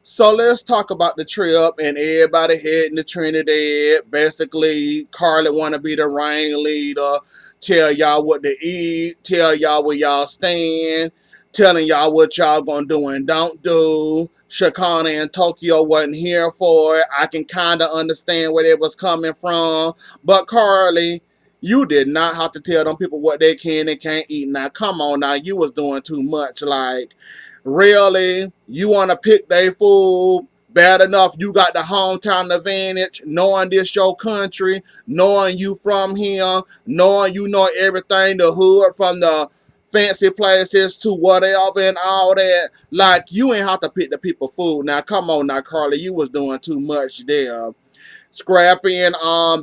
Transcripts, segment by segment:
So let's talk about the trip and everybody heading to Trinidad. Basically, Carly wanna be the ringleader, tell y'all what to eat, tell y'all where y'all stand, telling y'all what y'all gonna do and don't do. Shakana and Tokyo wasn't here for it. I can kinda understand where they was coming from. But Carly, you did not have to tell them people what they can and can't eat. Now come on now, you was doing too much. Like, really, you want to pick their food? Bad enough, you got the hometown advantage, knowing this your country, knowing you from here, knowing you know everything, the hood from the fancy places to whatever and all that. Like, you ain't have to pick the people food. Now, come on now, Carly, you was doing too much there. Scrappy and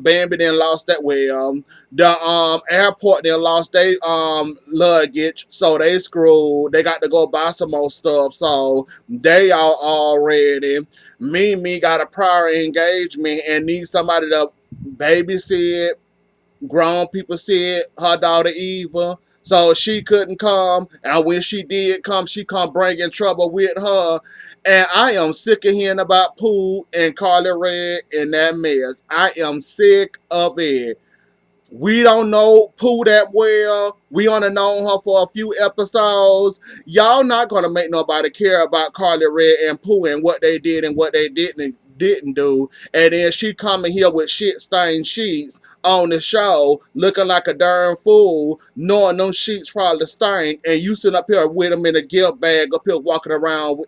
Bambi then lost that well. The airport then lost their luggage, so they screwed. They got to go buy some more stuff, so they all ready. Mimi got a prior engagement and needs somebody to babysit. Grown people said her daughter Eva, so she couldn't come. And when she did come, she come bringing trouble with her. And I am sick of hearing about Pooh and Carly Red and that mess. I am sick of it. We don't know Pooh that well. We only known her for a few episodes. Y'all not gonna make nobody care about Carly Red and Pooh and what they did and what they didn't do. And then she coming here with shit stained sheets on the show, looking like a darn fool, knowing them sheets probably stained, and you sitting up here with them in a gift bag up here walking around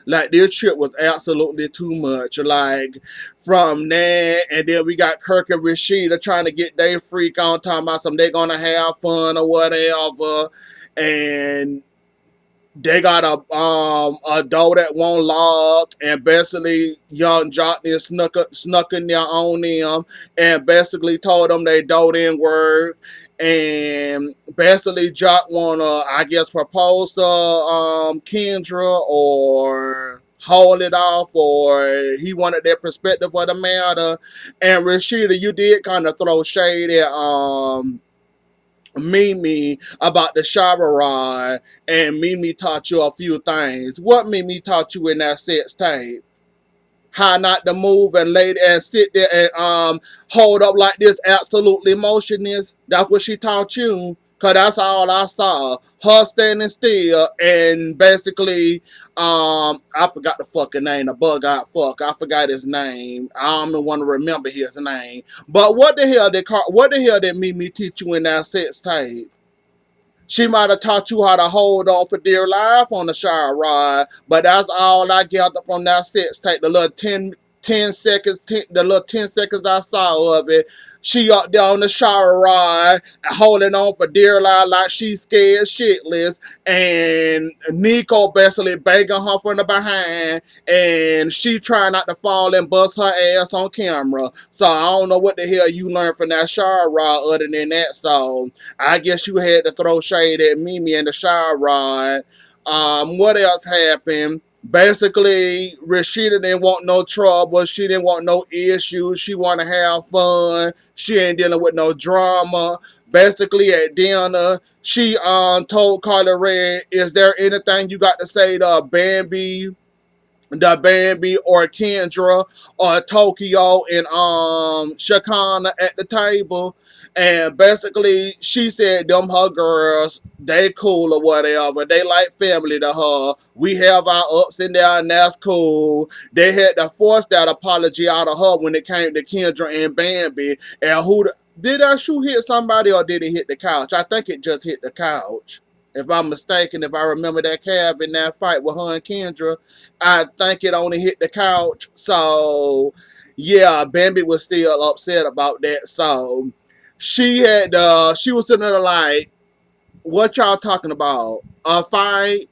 like this trip was absolutely too much. Like from that, and then we got Kirk and Rasheeda trying to get their freak on, talking about some they gonna have fun or whatever, and they got a door that won't lock, and basically young Jockney snuck in there on them, and basically told them they door didn't work, and basically Jock wanna, I guess, propose to Kendra or hold it off, or he wanted their perspective of the matter. And Rashida, you did kind of throw shade at Mimi about the shower rod, and Mimi taught you a few things. What Mimi taught you in that sex tape? How not to move and lay there and sit there and hold up like this, absolutely motionless. That's what she taught you. Cause that's all I saw. Her standing still and basically I forgot the fucking name, the bug out fuck. I forgot his name. I don't even want to remember his name. But what the hell did Mimi teach you in that sex tape? She might have taught you how to hold on for dear life on the shower rod, but that's all I gathered from that sex tape. The little 10 seconds, the little 10 seconds I saw of it. She up there on the shower rod, holding on for dear life like she's scared shitless, and Nico basically begging her from the behind, and she trying not to fall and bust her ass on camera. So I don't know what the hell you learned from that shower rod other than that. So I guess you had to throw shade at Mimi and the shower rod. What else happened? Basically, Rashida didn't want no trouble. She didn't want no issues. She wanted to have fun. She ain't dealing with no drama. Basically, at dinner, she told Carla Red, "Is there anything you got to say to Bambi or Kendra or Tokyo and Shakana at the table?" And basically she said them her girls, they cool or whatever. They like family to her. We have our ups and downs, and that's cool. They had to force that apology out of her when it came to Kendra and Bambi. And did that shoe hit somebody or did it hit the couch? I think it just hit the couch. If I'm mistaken, if I remember that cab in that fight with her and Kendra, I think it only hit the couch. So, yeah, Bambi was still upset about that. So, she was sitting there like, what y'all talking about? A fight?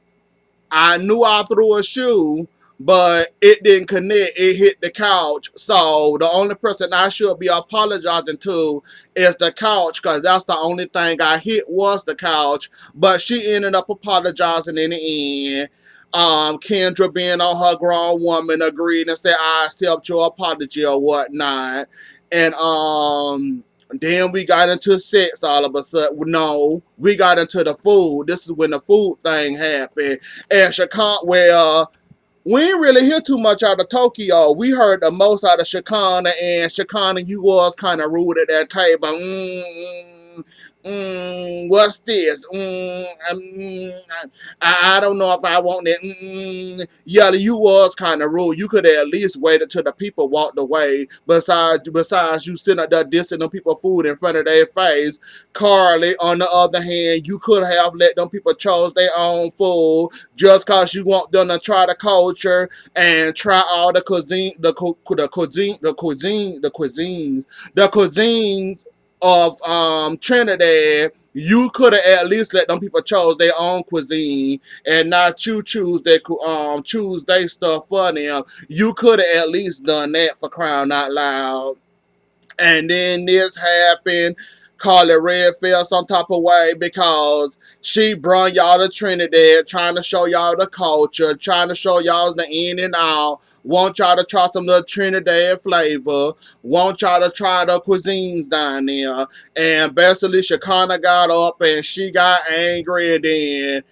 I knew I threw a shoe, but it didn't connect. It hit the couch. So the only person I should be apologizing to is the couch, because that's the only thing I hit was the couch. But she ended up apologizing in the end. Kendra, being on her grown woman, agreed and said, I accept your apology or whatnot. And then we got into sex all of a sudden. No, we got into the food. This is when the food thing happened. And Shakant, well, We ain't really hear too much out of Tokyo. We heard the most out of Shakana, and Shakana, you was kind of rude at that table. What's this? I don't know if I want that. Yeah, you was kind of rude. You could have at least waited till the people walked away. Besides you sitting up there dissing them people food in front of their face. Carly, on the other hand, you could have let them people choose their own food just cause you want them to try the culture and try all the cuisines of Trinidad. You could have at least let them people choose their own cuisine and not you choose their stuff for them. You could have at least done that, for crying out loud. And then this happened. Carly Red fell some type of way because she brought y'all to Trinidad, trying to show y'all the culture, trying to show y'all the in and out. Want y'all to try some of the Trinidad flavor. Want y'all to try the cuisines down there. And basically, she kind of got up and she got angry, and then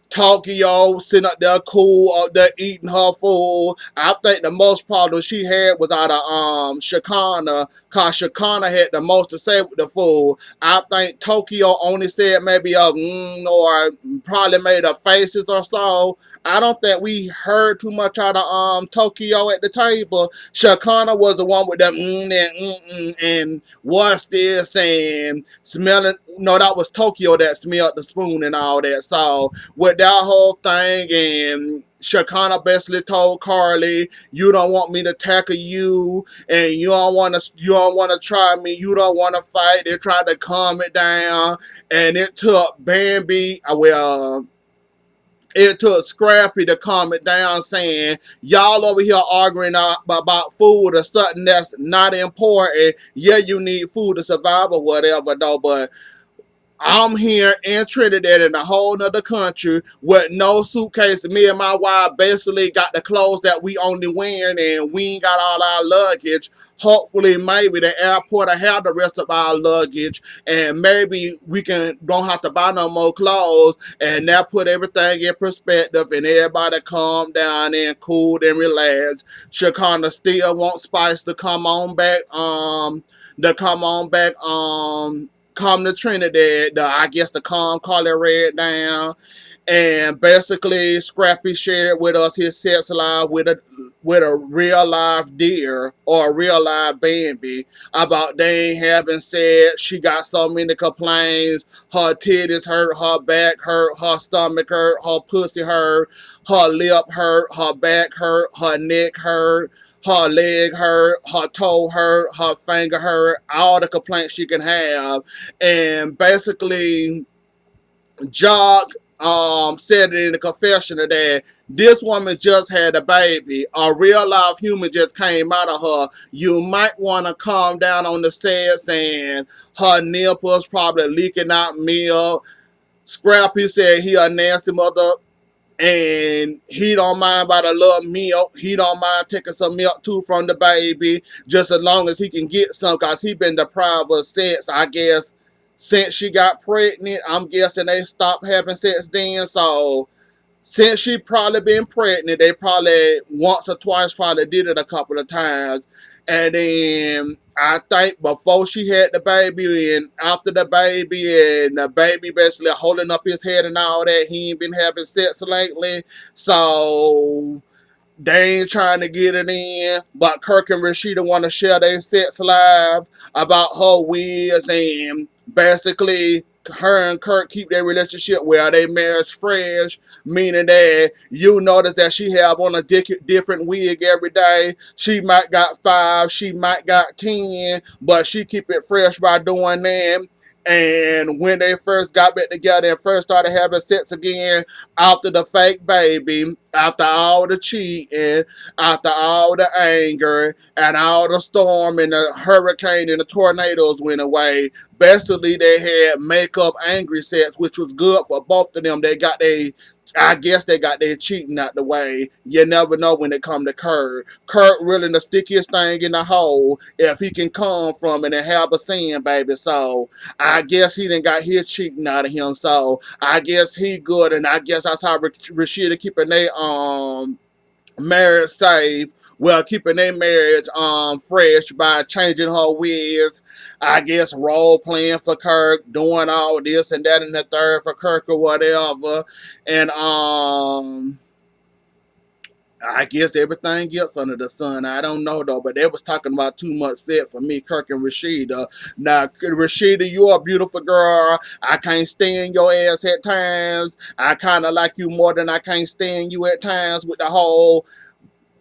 Tokyo sitting up there cool, up there eating her food. I think the most problem she had was out of Shakana, cause Shakana had the most to say with the food. I think Tokyo only said maybe a or probably made her faces or so. I don't think we heard too much out of Tokyo at the table. Shakana was the one with the and what's this and smelling. No, that was Tokyo that smelled the spoon and all that. So with that whole thing, and Shakana basically told Carly, "You don't want me to tackle you, and you don't want to try me. You don't want to fight." They tried to calm it down, and it took Bambi. It took Scrappy to calm it down, saying, "Y'all over here arguing about food or something that's not important. Yeah, you need food to survive or whatever, though, but I'm here in Trinidad in a whole nother country with no suitcase. Me and my wife basically got the clothes that we only wearing, and we ain't got all our luggage. Hopefully, maybe the airport will have the rest of our luggage, and maybe we don't have to buy no more clothes." And that put everything in perspective, and everybody calmed down and cooled and relaxed. Shakana still wants Spice to come on back. To come on back. Come to Trinidad, I guess the calm Carly Red down, and basically Scrappy shared with us his sex life with a real life deer or a real life Bambi about they ain't having sex. She got so many complaints. Her titties hurt, her back hurt, her stomach hurt, her pussy hurt, her lip hurt, her back hurt, her neck hurt, her leg hurt, her toe hurt, her finger hurt, all the complaints she can have. And basically, Jock said it in the confession that this woman just had a baby. A real life human just came out of her. You might want to calm down on the sex, and her nipples probably leaking out milk. Scrappy said he a nasty mother, and he don't mind about a little milk. He don't mind taking some milk too from the baby, just as long as he can get some, cause he been deprived of sex, I guess, since she got pregnant. I'm guessing they stopped having sex then. So since she probably been pregnant, they probably once or twice probably did it a couple of times. And then I think before she had the baby and after the baby, and the baby basically holding up his head and all that, he ain't been having sex lately. So they ain't trying to get it in, but Kirk and Rasheeda want to share their sex live about her wigs, and basically her and Kirk keep their relationship where they marriage fresh, meaning that you notice that she have on a different wig every day. She might got 5, she might got 10, but she keep it fresh by doing that. And when they first got back together and first started having sex again, after the fake baby, after all the cheating, after all the anger, and all the storm and the hurricane and the tornadoes went away, basically they had make-up angry sex, which was good for both of them. I guess they got their cheating out the way. You never know when it come to Kurt. Kurt really the stickiest thing in the hole if he can come from it and have a sin, baby. So I guess he done got his cheating out of him. So I guess he good, and I guess that's how Rasheeda keeping marriage safe, well, keeping their marriage fresh by changing her wigs, I guess role playing for Kirk, doing all this and that and the third for Kirk or whatever. And I guess everything gets under the sun. I don't know though, but they was talking about too much set for me, Kirk and Rasheeda. Now, Rasheeda, you're a beautiful girl. I can't stand your ass at times. I kind of like you more than I can't stand you at times with the whole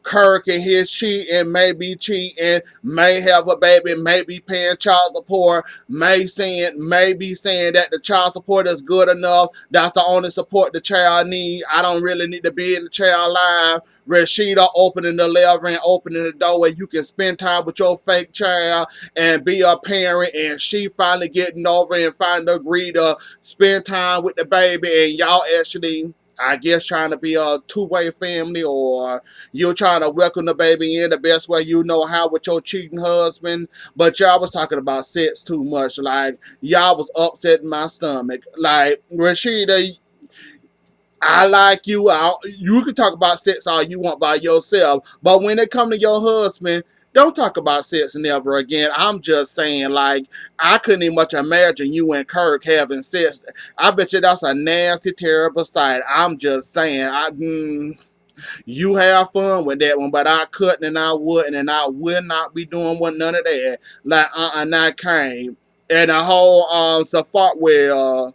Kirk and his cheating, may be cheating, may have a baby, may be paying child support, may be saying that the child support is good enough. That's the only support the child need. I don't really need to be in the child life. Rasheeda opening the lever and opening the door where you can spend time with your fake child and be a parent, and she finally getting over and finally agree to spend time with the baby, and y'all actually, I guess, trying to be a two-way family, or you're trying to welcome the baby in the best way you know how with your cheating husband. But y'all was talking about sex too much. Like, y'all was upsetting my stomach. Like, Rasheeda, I like you. You can talk about sex all you want by yourself. But when it come to your husband, don't talk about sex never again. I'm just saying, like, I couldn't even much imagine you and Kirk having sex. I bet you that's a nasty, terrible sight. I'm just saying. You have fun with that one, but I couldn't and I wouldn't, and I would not be doing one none of that. Like, not came. And the whole safari where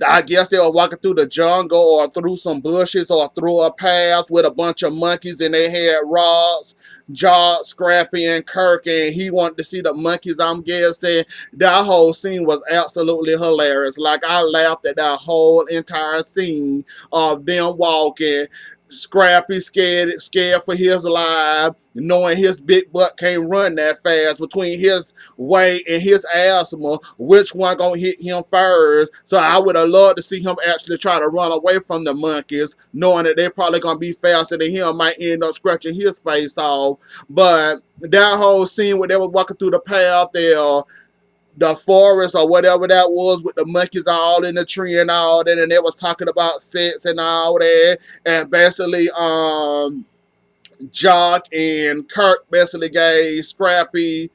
I guess they were walking through the jungle or through some bushes or through a path with a bunch of monkeys, and they had Ross, George, Scrappy, and Kirk, and he wanted to see the monkeys, I'm guessing. That whole scene was absolutely hilarious. Like, I laughed at that whole entire scene of them walking. Scrappy scared for his life, knowing his big butt can't run that fast. Between his weight and his asthma, which one gonna hit him first? So I would have loved to see him actually try to run away from the monkeys, knowing that they're probably gonna be faster than him, might end up scratching his face off. But that whole scene where they were walking through the path there, the forest or whatever that was, with the monkeys all in the tree and all that, and they was talking about sex and all that, and basically Jock and Kirk basically gave Scrappy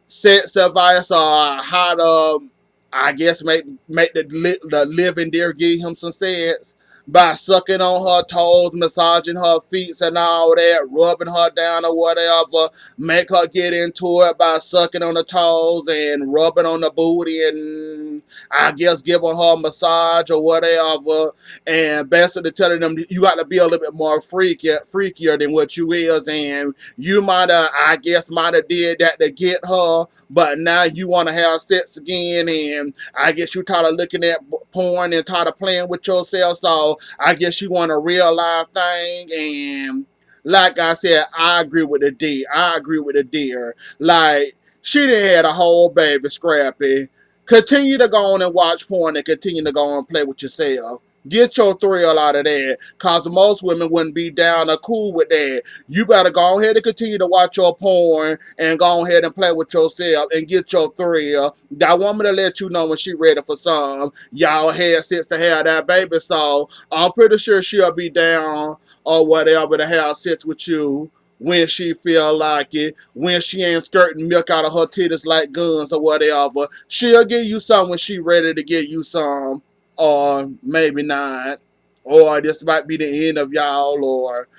sets advice on how to, I guess, make the living deer give him some sense by sucking on her toes, massaging her feet and all that, rubbing her down or whatever, make her get into it by sucking on the toes and rubbing on the booty, and I guess giving her a massage or whatever, and basically telling them you got to be a little bit more freakier than what you is, and you might have, I guess, might have did that to get her, but now you want to have sex again, and I guess you tired of looking at porn and tired of playing with yourself, so I guess you want a real life thing. And like I said, I agree with the deer. I agree with the deer. Like, she done had a whole baby, Scrappy. Continue to go on and watch porn and continue to go on and play with yourself. Get your thrill out of that, because most women wouldn't be down or cool with that. You better go ahead and continue to watch your porn and go ahead and play with yourself and get your thrill. That woman to let you know when she ready for some. Y'all had sex to have that baby, so I'm pretty sure she'll be down or whatever to have sex with you when she feel like it, when she ain't skirting milk out of her titties like guns or whatever. She'll give you some when she ready to give you some, or maybe not, or this might be the end of y'all, or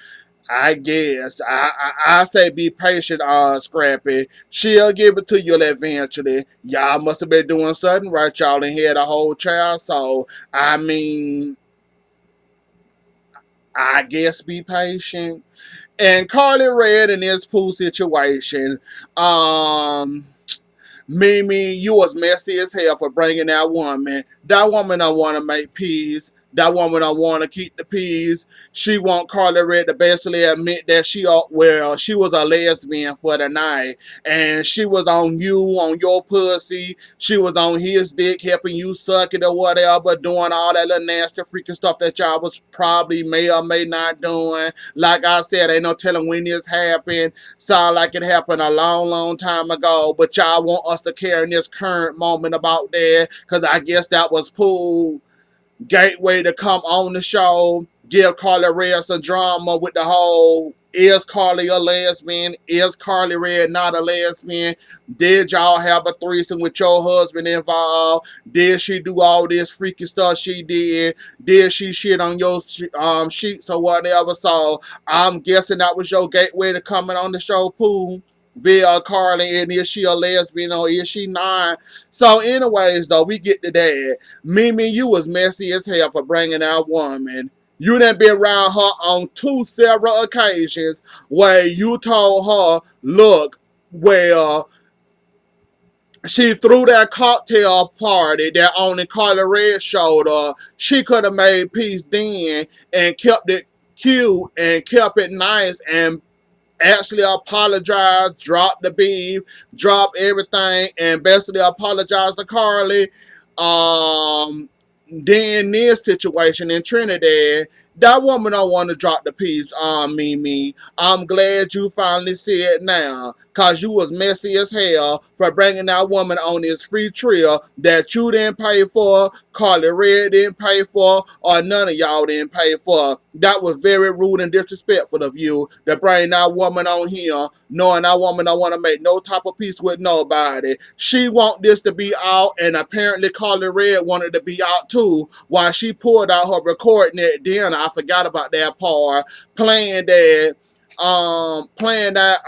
I guess I say be patient, Scrappy. She'll give it to you eventually. Y'all must have been doing something right, y'all, and had a whole child. So I mean, I guess be patient. And Carly Red in this pool situation, um. Mimi, you was messy as hell for bringing that woman. That woman don't want to make peace. That woman don't want to keep the peace. She want Carly Red to basically admit that she was a lesbian for the night, and she was on you, on your pussy. She was on his dick, helping you suck it or whatever, doing all that little nasty freaking stuff that y'all was probably may or may not doing. Like I said, ain't no telling when this happened. Sound like it happened a long, long time ago, but y'all want us to care in this current moment about that, because I guess that was Pool gateway to come on the show, give Carly Red some drama with the whole Is Carly a lesbian? Is Carly Red not a lesbian? Did y'all have a threesome with your husband involved? Did she do all this freaky stuff she did? Did she shit on your sheets or whatever? So I'm guessing that was your gateway to coming on the show, Pooh, via Carly, and is she a lesbian or is she not? So anyways, though, we get to that. Mimi, you was messy as hell for bringing that woman. You done been around her on two several occasions where you told her, look, well, she threw that cocktail party that only Carly Red showed her. She could have made peace then and kept it cute and kept it nice and actually apologized, dropped the beef, dropped everything, and basically apologized to Carly. Um, then this situation in Trinidad, that woman don't want to drop the piece on Mimi. I'm glad you finally see it now, cause you was messy as hell for bringing that woman on this free trip that you didn't pay for, Carly Red didn't pay for, or none of y'all didn't pay for. That was very rude and disrespectful of you to bring that woman on here, knowing that woman don't want to make no type of peace with nobody. She want this to be out, and apparently Carly Red wanted to be out too. While she pulled out her recording at dinner, I forgot about that part, playing that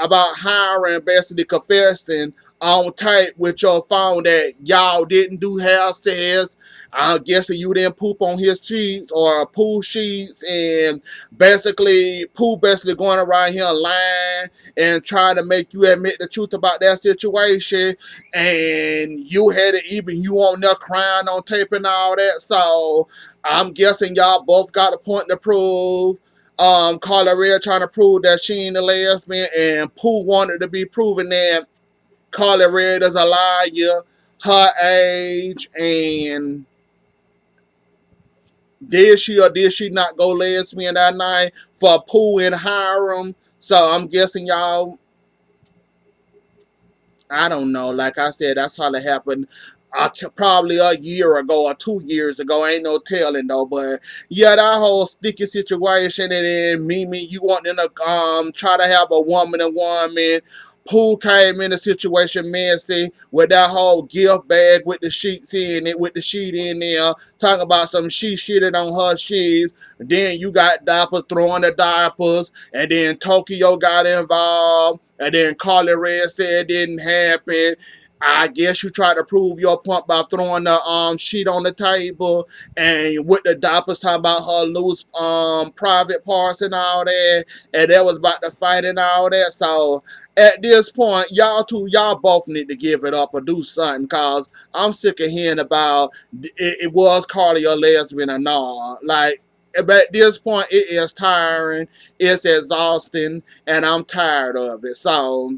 about hiring, basically confessing on tape with your phone that y'all didn't do hair sex. I'm guessing you didn't poop on his sheets or Pooh sheets, and Pooh basically going around here lying and trying to make you admit the truth about that situation, and you had it even you on there crying on tape and all that. So I'm guessing y'all both got a point to prove. Carla Red trying to prove that she ain't a lesbian, and Pooh wanted to be proven that Carla Red is a liar, her age, and did she or did she not go lesbian that night for Pooh and Hiram? So I'm guessing y'all, I don't know. Like I said, that's how it happened. Probably a year ago or 2 years ago. Ain't no telling though. But yeah, that whole sticky situation, and then Mimi, you wanting to try to have a woman and woman. Pooh came in the situation messy with that whole gift bag with the sheets in it, with the sheet in there, talking about some she shitted on her sheets. Then you got diapers throwing the diapers, and then Tokyo got involved, and then Carly Red said it didn't happen. I guess you tried to prove your point by throwing the sheet on the table, and with the diapers talking about her loose private parts and all that, and that was about to fight and all that. So at this point, y'all both need to give it up or do something, cause I'm sick of hearing about it was Carly a lesbian or not. Like, at this point, it is tiring, it's exhausting, and I'm tired of it. So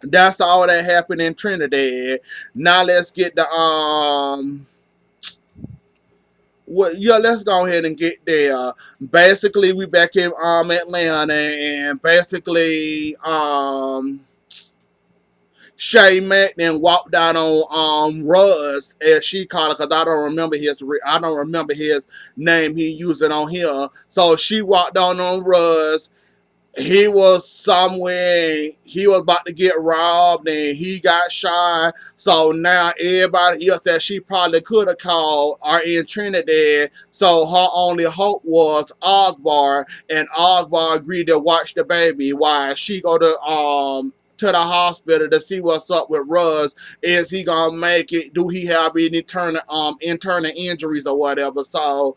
that's all that happened in Trinidad. Now let's get the yeah, let's go ahead and get there. Basically, we back in Atlanta, and basically Shay Mack then walked out on Russ, as she called it, because I don't remember his name he using on here. So she walked on Russ. He was somewhere, he was about to get robbed, and he got shot. So now everybody else that she probably could have called are in Trinidad. So her only hope was Ogbar, and Ogbar agreed to watch the baby while she go to the hospital to see what's up with Russ. Is he gonna make it? Do he have any internal injuries or whatever? So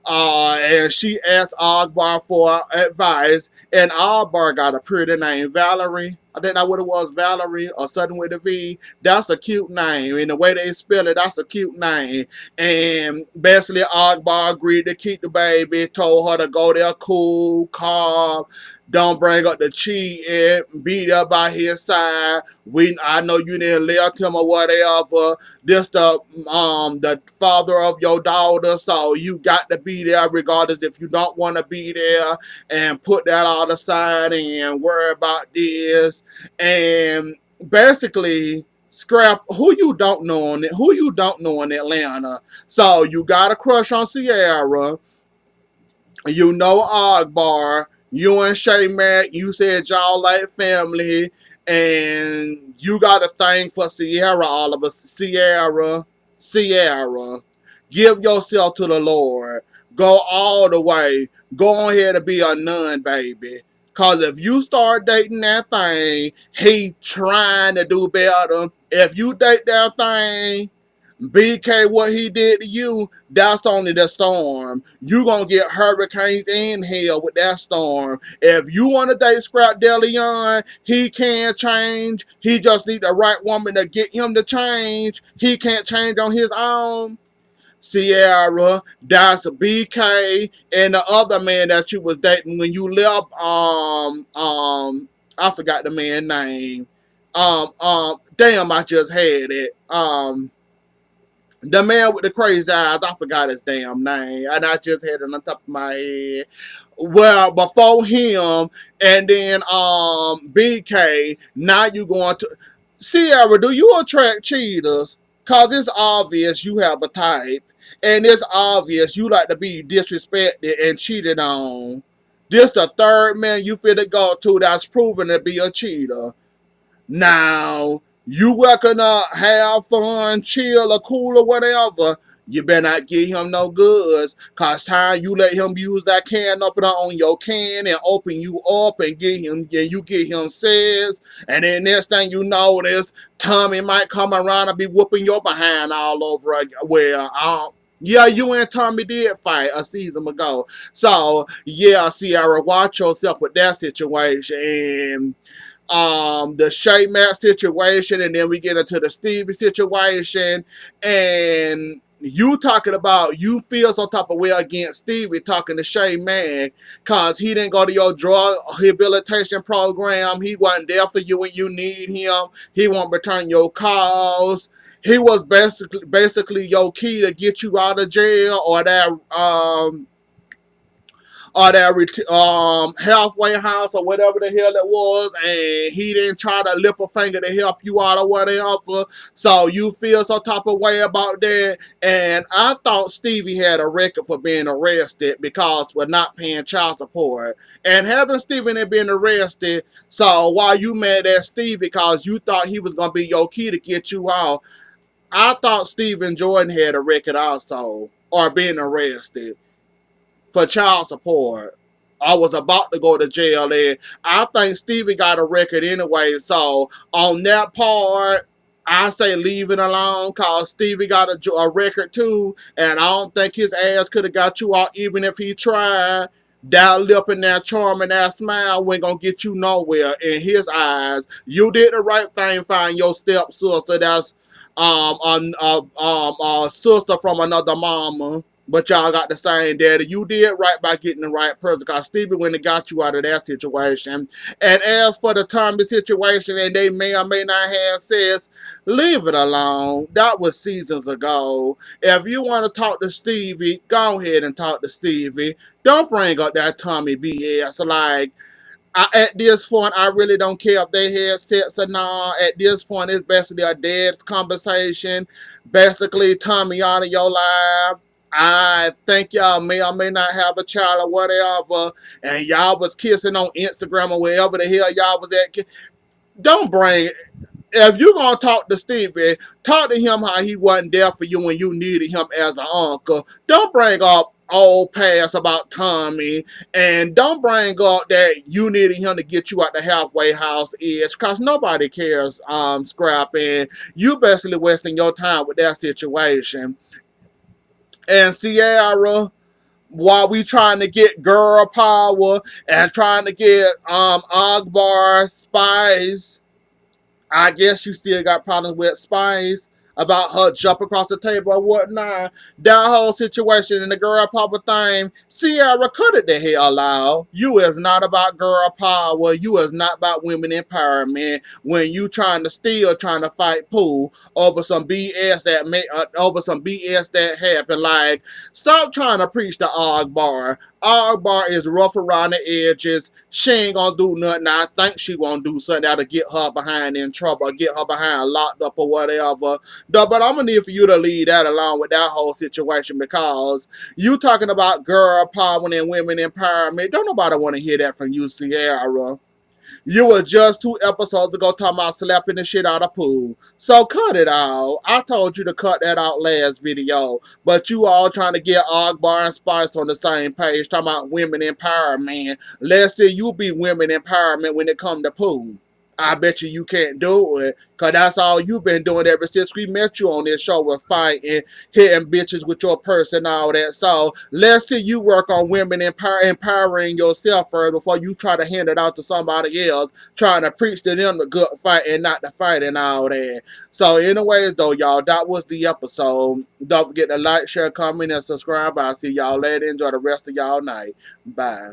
and she asked Ogbar for advice, and Ogbar got a pretty name, Valerie. I think that what it was, Valerie, or something with a V. That's a cute name, and the way they spell it, that's a cute name. And basically, Ogbar agreed to keep the baby, told her to go there cool, calm, don't bring up the cheating, be there by his side. I know you didn't left him or whatever. This the father of your daughter, so you got to be there regardless if you don't want to be there, and put that all aside and worry about this. And basically scrap who you don't know in Atlanta. So you got a crush on Sierra, you know Ogbar, You and Shay Mack, you said y'all like family, and you got a thing for Sierra, Oliver. Sierra, give yourself to the Lord. Go all the way. Go on ahead and be a nun, baby. Cause if you start dating that thing, he trying to do better. If you date that thing, BK, what he did to you, that's only the storm. You gonna get hurricanes and hell with that storm. If you want to date Scrap DeLeon, he can change. He just need the right woman to get him to change. He can't change on his own. Sierra, that's BK, and the other man that you was dating when you left. I forgot the man's name. Damn, I just had it. The man with the crazy eyes, I forgot his damn name, and I just had it on top of my head. Well, before him, and then BK. Now you going to Sierra? Do you attract cheaters? Cause it's obvious you have a type, and it's obvious you like to be disrespected and cheated on. This the third man you finna go to that's proven to be a cheater. Now, you welcome to have fun, chill, or cool, or whatever. You better not give him no goods. Cause time you let him use that can opener on your can and open you up and you get him says. And then next thing you know, this Tommy might come around and be whooping your behind all over again. Well, yeah, you and Tommy did fight a season ago. So, yeah, Sierra, watch yourself with that situation. The Shay Matt situation, and then we get into the Stevie situation, and you talking about you feel some type of way against Stevie talking to Shay Mack cause he didn't go to your drug rehabilitation program. He wasn't there for you when you need him. He won't return your calls. He was basically your key to get you out of jail or that halfway house or whatever the hell it was, and he didn't try to lift a finger to help you out or whatever. So you feel some type of way about that. And I thought Stevie had a record for being arrested because we're not paying child support. And having Stevie been arrested, so while you mad at Stevie because you thought he was gonna be your key to get you out, I thought Stephen Jordan had a record also, or being arrested for child support. I was about to go to jail, and I think Stevie got a record anyway. So on that part, I say leave it alone because Stevie got a record too, and I don't think his ass could have got you out even if he tried. That lip and that charm and that smile wasn't gonna get you nowhere in his eyes. You did the right thing, find your stepsister that's a sister from another mama, but y'all got the same daddy. You did right by getting the right person because Stevie went and got you out of that situation. And as for the Tommy situation, and they may or may not have sex, leave it alone. That was seasons ago. If you want to talk to Stevie, go ahead and talk to Stevie. Don't bring up that Tommy BS. Like, at this point, I really don't care if they had sex or not. At this point, it's basically a dead conversation. Basically, Tommy out of your life. I think y'all may or may not have a child or whatever, and y'all was kissing on Instagram or wherever the hell y'all was at. Don't bring if you gonna talk to Stevie, talk to him how he wasn't there for you when you needed him as an uncle. Don't bring up old past about Tommy, and don't bring up that you needed him to get you out the halfway house edge, cause nobody cares, Scrap, and you basically wasting your time with that situation. And Sierra, while we trying to get girl power and trying to get Ogbar Spice, I guess you still got problems with Spice about her jump across the table or whatnot. That whole situation and the girl power thing, Sierra, cut it the hell out. You is not about girl power. You is not about women empowerment when you trying to fight Pooh over some BS over some BS that happened. Like, stop trying to preach the Og bar. Bar is rough around the edges. She ain't gonna do nothing. I think she won't do something that'll get her behind in trouble, or get her behind locked up or whatever. But I'm gonna need for you to leave that along with that whole situation, because you talking about girl power and women empowerment. Don't nobody want to hear that from you, Sierra. You were just 2 episodes ago talking about slapping the shit out of Pooh. So cut it out. I told you to cut that out last video. But you all trying to get Ogbar and Spice on the same page talking about women empowerment. Let's see you be women empowerment when it come to Pooh. I bet you can't do it. Cause that's all you've been doing ever since we met you on this show, with fighting, hitting bitches with your purse and all that. So let's see you work on women empowering yourself first before you try to hand it out to somebody else, trying to preach to them the good fight and not the fight and all that. So anyways though, y'all, that was the episode. Don't forget to like, share, comment, and subscribe. I'll see y'all later. Enjoy the rest of y'all night. Bye.